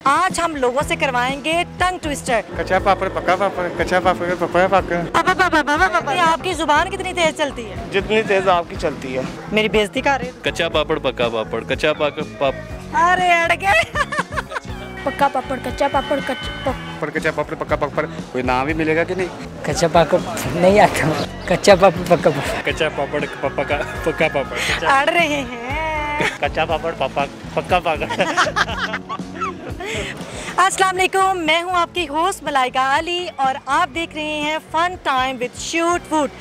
आज हम लोगों से करवाएंगे टंग ट्विस्टर। कच्चा पापड़ पक्का पापड़, कच्चा पापड़ पक्का पापड़। आपकी जुबान कितनी तेज चलती है? जितनी तेज आपकी चलती है। मेरी बेइज्जती कर रहे। कच्चा पापड़ पक्का पापड़, कच्चा पापड़ अरे अड़ गए। पक्का पापड़, कच्चा पापड़, कच्चा पापड़ पक्का पापड़। कोई नाम भी मिलेगा कि नहीं? कच्चा पापड़ नहीं आता। कच्चा पापड़ पक्का पापड़, कच्चा पापड़ पक्का पापड़। अड़ रहे हैं। कच्चा पापड़ पक्का पापड़। अस्सलाम वालेकुम, मैं हूं आपकी होस्ट मलाइका अली और आप देख रहे हैं फन टाइम विद शूट वूट।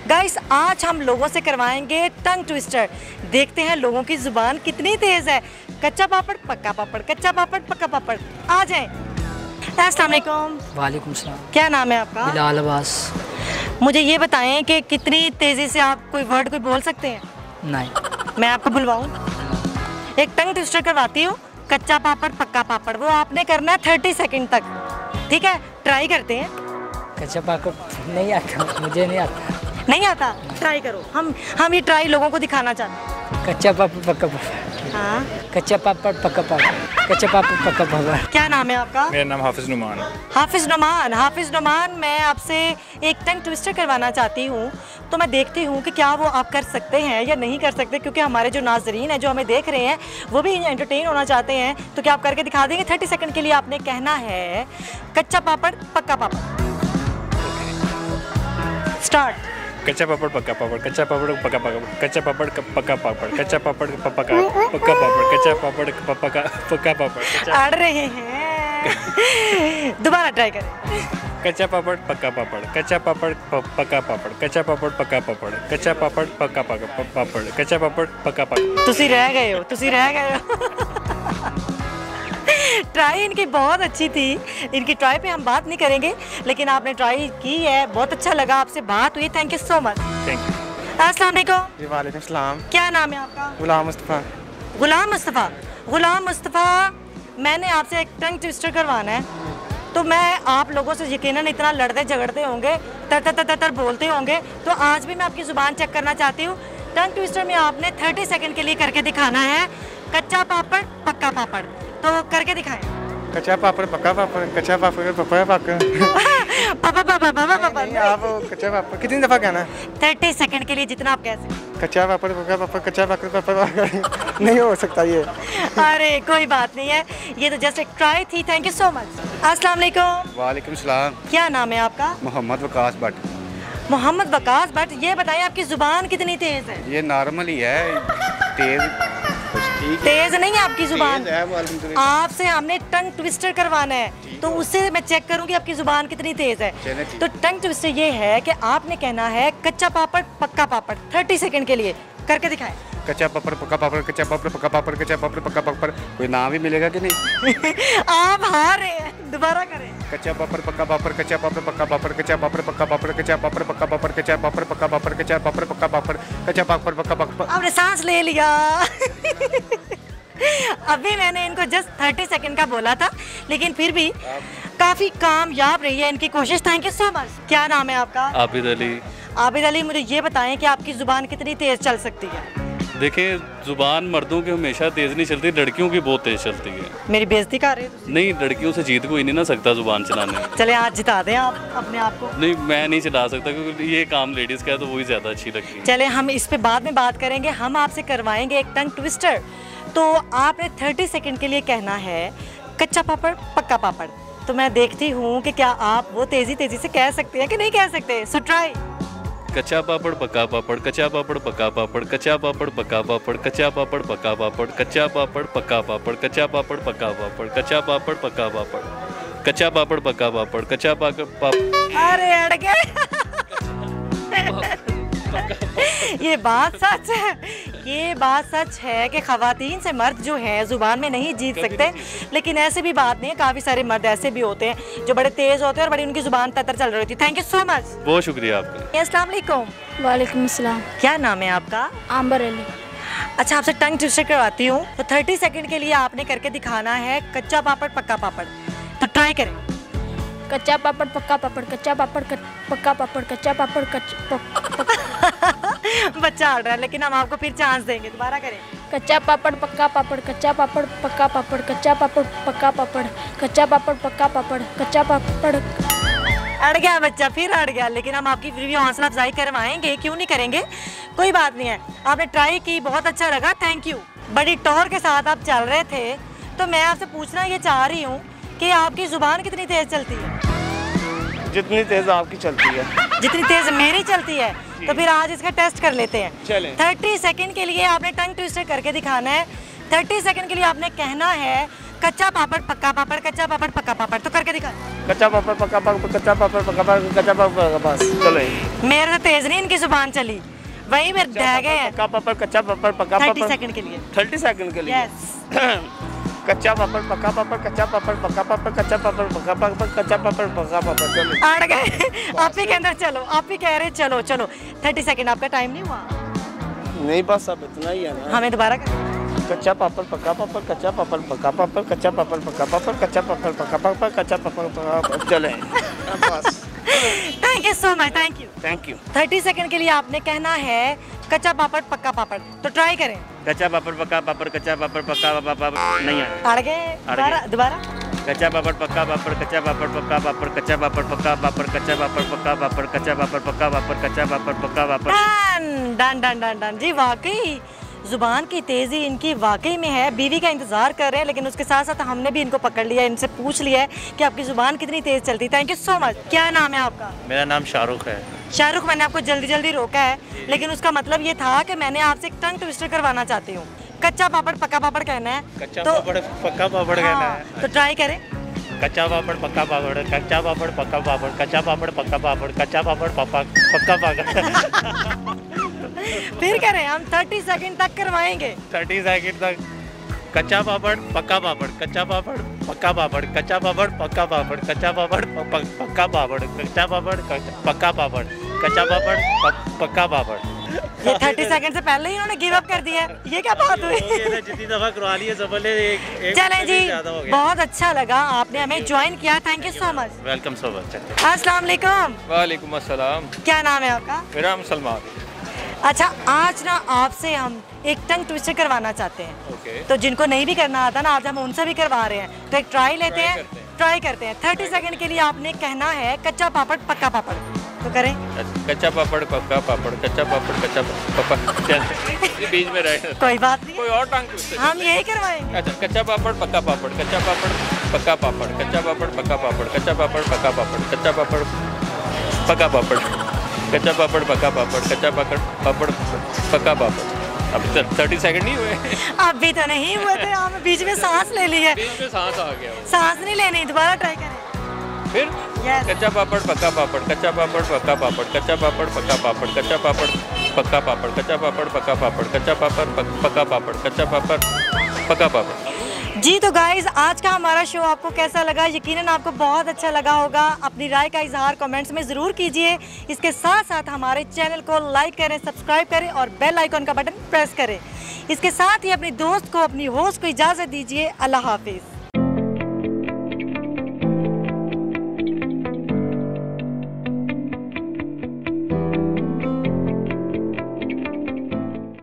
गाइस, आज हम लोगों से करवाएंगे टंग ट्विस्टर। देखते हैं लोगों की ज़ुबान कितनी तेज़ है। कच्चा पापड़ पक्का पापड़, कच्चा पापड़ पक्का पापड़। आ जाएं। अस्सलाम वालेकुम। वालेकुम सलाम। क्या नाम है आपका? बिलाल अब्बास। मुझे ये बताएं कि कितनी तेज़ी से आप कोई वर्ड कोई बोल सकते हैं? नहीं। मैं आपको बुलवाऊँ? एक टंग ट्विस्टर करवाती हूँ, कच्चा पापड़ पक्का पापड़। वो आपने करना है 30 सेकंड तक, ठीक है? ट्राई करते हैं। कच्चा पापड़ नहीं आता, मुझे नहीं आता। नहीं आता? ट्राई करो। हम ये ट्राई लोगों को दिखाना चाहते हैं। कच्चा पापड़ पक्का पापड़। हाँ, कच्चा पापड़ पक्का पापड़, कच्चा पापड़ पक्का पापड़। क्या नाम है आपका? मेरा नाम हाफिज नुमान। हाफिज नुमान। हाफिज नुमान, मैं आपसे एक टंग ट्विस्टर करवाना चाहती हूँ। तो मैं देखती हूँ कि क्या वो आप कर सकते हैं या नहीं कर सकते, क्योंकि हमारे जो नाजरीन हैं जो हमें देख रहे हैं वो भी एंटरटेन होना चाहते हैं। तो क्या आप करके दिखा देंगे? 30 सेकंड के लिए आपने कहना है कच्चा पापड़ पक्का पापड़। स्टार्ट। कच्चा पापड़ पक्का पापड़, कच्चा पापड़ पक्का पापड़, कच्चा पापड़ पक्का पापड़, कच्चा पापड़ पक्का पापड़, कच्चा पापड़ पक्का पापड़। अड़ रहे हैं। दोबारा ट्राई करें। कच्चा पापड़ पक्का पापड़, कच्चा पापड़ पक्का पापड़, कच्चा पापड़ पक्का पापड़, कच्चा पापड़ पक्का पापड़, कच्चा पापड़ पक्का पापड़। तुसी रह गए हो। ट्राई इनकी बहुत अच्छी थी। इनकी ट्राई पे हम बात नहीं करेंगे, लेकिन आपने ट्राई की है, बहुत अच्छा लगा आपसे बात हुई। Thank you so much. Thank you. अस्सलाम वालेकुम। वालेकुम सलाम। क्या नाम है आपका? गुलाम मुस्तफ़ा। गुलाम मुस्तफ़ा। गुलाम मुस्तफ़ा, मैंने आपसे एक टंग ट्विस्टर करवाना है। तो मैं आप लोगों से यकीनन इतना लड़ते झगड़ते होंगे, तर बोलते होंगे, तो आज भी मैं आपकी ज़ुबान चेक करना चाहती हूँ। टंग ट्विस्टर में आपने 30 सेकंड के लिए करके दिखाना है कच्चा पापड़ पक्का पापड़। तो करके दिखाएं। कच्चा पापड़ पक्का पापड़, कच्चा पापड़ पक्का पापड़। आप कच्चा पापड़ कितनी दफ़ा कहना है? 30 सेकंड के लिए, जितना आप कह सकते। कच्चा पापड़ पक्का पापड़, कच्चा पापड़ पापड़। नहीं हो सकता ये। अरे कोई बात नहीं है, ये तो जस्ट एक ट्राई थी। Thank you so much. अस्सलाम वालेकुम। वालेकुम सलाम। क्या नाम है आपका? मोहम्मद वकास भट्ट। मोहम्मद वकास भट्ट, ये बताएं आपकी जुबान कितनी तेज है? ये नॉर्मल ही है, तेज तेज नहीं है आपकी जुबान। है। आपसे हमने टंग ट्विस्टर करवाना है, तो उससे मैं चेक करूंगी आपकी जुबान कितनी तेज है। ठीक। तो टंग ट्विस्टर ये है कि आपने कहना है कच्चा पापड़ पक्का पापड़ 30 सेकंड के लिए। करके दिखाएं। कच्चा पापड़ पक्का पापड़, कच्चा पापड़ पक्का पापड़, कच्चा पापड़ पक्का पापड़। कोई नाम भी मिलेगा कि नहीं? आप हार रहे हैं, दोबारा करें। कच्चा पापड़ पक्का पापड़, कच्चा पापड़ पक्का पापड़, कच्चा पापड़ पक्का पापड़, कच्चा पापड़ पक्का पापड़, कच्चा पापड़ पक्का पापड़, कच्चा पापड़ पक्का पापड़, कच्चा पापड़ पक्का पापड़। आपने सांस ले लिया। अभी मैंने इनको जस्ट 30 सेकंड का बोला था, लेकिन फिर भी काफ़ी कामयाब रही है इनकी कोशिश। Thank you so much. क्या नाम है आपका? आबिद अली। आबिद अली, मुझे ये बताएं कि आपकी ज़ुबान कितनी तेज़ चल सकती है? देखिए, जुबान मर्दों की हमेशा तेज़ नहीं चलती, लड़कियों की बहुत तेज़ चलती है। मेरी बेइज्जती कर रहे हो? नहीं, लड़कियों से जीत कोई नहीं ना सकता जुबान चलाने में। चले आज जिता दें आप अपने आप को। नहीं, मैं नहीं चला सकता, क्योंकि ये काम लेडीज़ का है, तो वही ज़्यादा अच्छी लगती है। चले हम इस पे बाद में बात करेंगे। हम आपसे करवाएंगे एक टंग ट्विस्टर। तो आपने 30 सेकंड के लिए कहना है कच्चा पापड़ पक्का पापड़। तो मैं देखती हूँ कि क्या आप वो तेज़ी से कह सकते हैं कि नहीं कह सकते। So try. कच्चा पापड़ पक्का पापड़, कच्चा पापड़ पक्का पापड़, कच्चा पापड़ पक्का पापड़, कच्चा पापड़ पक्का पापड़, कच्चा पापड़ पक्का पापड़, कच्चा पापड़ पक्का पापड़, कच्चा पापड़ पक्का पापड़, कच्चा पापड़ पक्का पापड़, कच्चा पापड़। अरे अड़ गए। ये बात सच है, ये बात सच है कि ख़वातीन से मर्द जो है ज़ुबान में नहीं जीत सकते। लेकिन ऐसे भी बात नहीं है, काफ़ी सारे मर्द ऐसे भी होते हैं जो बड़े तेज़ होते हैं और बड़ी उनकी ज़ुबान तर चल रही होती है। Thank you so much. बहुत शुक्रिया आपका। अस्सलाम वालेकुम। वालेकुम सलाम। क्या नाम है आपका? आंबर अली। अच्छा, आपसे टंग ट्विस्टर करवाती हूँ। तो 30 सेकंड के लिए आपने करके दिखाना है कच्चा पापड़ पक्का पापड़। तो ट्राई करें। कच्चा पापड़ पक्का पापड़, कच्चा पापड़ पक्का पापड़, कच्चा पापड़ बच्चा हट रहा है, लेकिन हम आपको फिर चांस देंगे, दोबारा करें। कच्चा पापड़ पक्का पापड़, कच्चा पापड़ पक्का पापड़, कच्चा पापड़ पक्का पापड़, कच्चा पापड़ पक्का पापड़, कच्चा पापड़। अड़ गया बच्चा, फिर अड़ गया, लेकिन हम आपकी फिर भी हौसला अफजाई करवाएंगे, क्यों नहीं करेंगे, कोई बात नहीं है। आपने ट्राई की, बहुत अच्छा लगा, थैंक यू। बड़ी टौर के साथ आप चल रहे थे, तो मैं आपसे पूछना ये चाह रही हूँ कि आपकी ज़ुबान कितनी तेज़ चलती है? जितनी तेज आपकी चलती है। जितनी तेज़ मेरी चलती है। तो फिर आज इसका टेस्ट कर लेते हैं। चलें। 30 सेकंड के लिए आपने टंग ट्विस्टर करके दिखाना है। 30 सेकंड के लिए आपने कहना है कच्चा पापड़ पक्का पापड़, कच्चा पापड़ पक्का पापड़। तो करके दिखा। कच्चा पापड़ पक्का पापड़, कच्चा पापड़ पक्का पापड़, कच्चा पापड़, बस चलो। मेरे से तेज नहीं इनकी जुबान चली, वही मेरे रह गए हैं। पक्का पापड़, कच्चा पापड़ पक्का पापड़। 30 सेकंड के लिए। 30 सेकंड के लिए। यस। कच्चा पापड़ पक्का पापड़, कच्चा पापड़ पक्का पापड़, कच्चा पापड़ पक्का पापड़, कच्चा पापड़ पक्का पापड़। चलो अड़ गए आप ही के अंदर। चलो आप ही कह रहे चलो चलो। 30 सेकंड आपका टाइम नहीं हुआ? नहीं, बस अब इतना ही है ना। हमें दोबारा कर। कच्चा पापड़ पक्का पापड़, कच्चा पापड़ पक्का पापड़, कच्चा पापड़ पक्का पापड़, कच्चा पापड़ पक्का पापड़, कच्चा पापड़ पक्का पापड़। चले बस। Thank you so much, thank you. Thank you. 30 second के लिए आपने कहना है कच्चा पापड़ पक्का पापड़। तो ट्राई करें। कच्चा पापड़ पक्का पापड़, कच्चा पापड़ पक्का पापड़। नहीं आया। अड़ गए। दोबारा। कच्चा पापड़ पक्का पापड़, कच्चा पापड़ पक्का पापड़, कच्चा पापड़ पक्का पापड़, कच्चा पापड़ पक्का पापड़, कच्चा पापड़ पक्का पापड़, कच्चा पापड़ पक्का पापड़। Done done done done. जी वाकई जुबान की तेज़ी इनकी वाकई में है। बीवी का इंतज़ार कर रहे हैं, लेकिन उसके साथ साथ हमने भी इनको पकड़ लिया, इनसे पूछ लिया है कि आपकी जुबान कितनी तेज़ चलती है। Thank you so much. क्या नाम है आपका? मेरा नाम शाहरुख है। शाहरुख, मैंने आपको जल्दी जल्दी रोका है, लेकिन उसका मतलब ये था कि मैंने आपसे एक टंग ट्विस्टर करवाना चाहती हूँ। कच्चा पापड़ पक्का पापड़ कहना है। कच्चा तो पापड़ पक्का पापड़ कहना है। तो ट्राई करें। कच्चा पापड़ पक्का पापड़, कच्चा पापड़ पक्का पापड़, कच्चा पापड़ पक्का पापड़, कच्चा पापड़ पक्का पापड़। फिर करें, हम 30 सेकंड तक करवाएंगे। 30 सेकंड तक। कच्चा पापड़ पक्का पापड़, कच्चा पापड़ पक्का पापड़, कच्चा पापड़ पक्का पापड़, कच्चा पापड़ पक्का पापड़, कच्चा पापड़ पक्का पापड़, कच्चा पापड़ पक्का पापड़। ये 30 सेकंड से पहले ही इन्होंने गिव अप कर दिया है। ये क्या बात हुई? जितनी दफा करवा लिए चलें जी, बहुत अच्छा लगा, आपने हमें ज्वाइन किया, thank you so much. Welcome so much. अस्सलाम वालेकुम। वालेकुम अस्सलाम। क्या नाम है आपका? मेरा नाम सलमान। अच्छा, आज ना आपसे हम एक टंग ट्विस्टर करवाना चाहते हैं। ओके। तो जिनको नहीं भी करना आता ना, आज हम उनसे भी करवा रहे हैं। तो एक ट्राई लेते हैं, ट्राई करते हैं। 30 सेकंड के लिए आपने कहना है कच्चा पापड़ पक्का पापड़। तो करें। कच्चा पापड़ पक्का पापड़, कच्चा पापड़ कच्चा पापड़। बीच में रहे, कोई बात नहीं, कोई और टंग ट्विस्टर हम यही करवाएंगे। अच्छा, कच्चा पापड़ पक्का पापड़, कच्चा पापड़ पक्का पापड़, कच्चा पापड़ पक्का पापड़, कच्चा पापड़ पक्का पापड़, कच्चा पापड़ पक्का पापड़, कच्चा पापड़ पक्का पापड़, कच्चा पापड़ पक्का पापड़। अब 30 सेकंड नहीं हुए। अभी तो नहीं हुए थे, हमें बीच में सांस ले ली है। बीच में सांस आ गया। सांस नहीं लेनी, दोबारा ट्राई करें। फिर कच्चा पापड़ पक्का पापड़, कच्चा पापड़ पक्का पापड़, कच्चा पापड़ पक्का पापड़, कच्चा पापड़ पक्का पापड़, कच्चा पापड़ पक्का पापड़, कच्चा पापड़ पक्का पापड़, कच्चा पापड़ पक्का पापड़। जी तो गाइज, आज का हमारा शो आपको कैसा लगा? यकीनन आपको बहुत अच्छा लगा होगा। अपनी राय का इजहार कमेंट्स में ज़रूर कीजिए। इसके साथ साथ हमारे चैनल को लाइक करें, सब्सक्राइब करें और बेल आइकॉन का बटन प्रेस करें। इसके साथ ही अपनी दोस्त को, अपनी होस्ट को इजाज़त दीजिए। अल्लाह हाफिज़।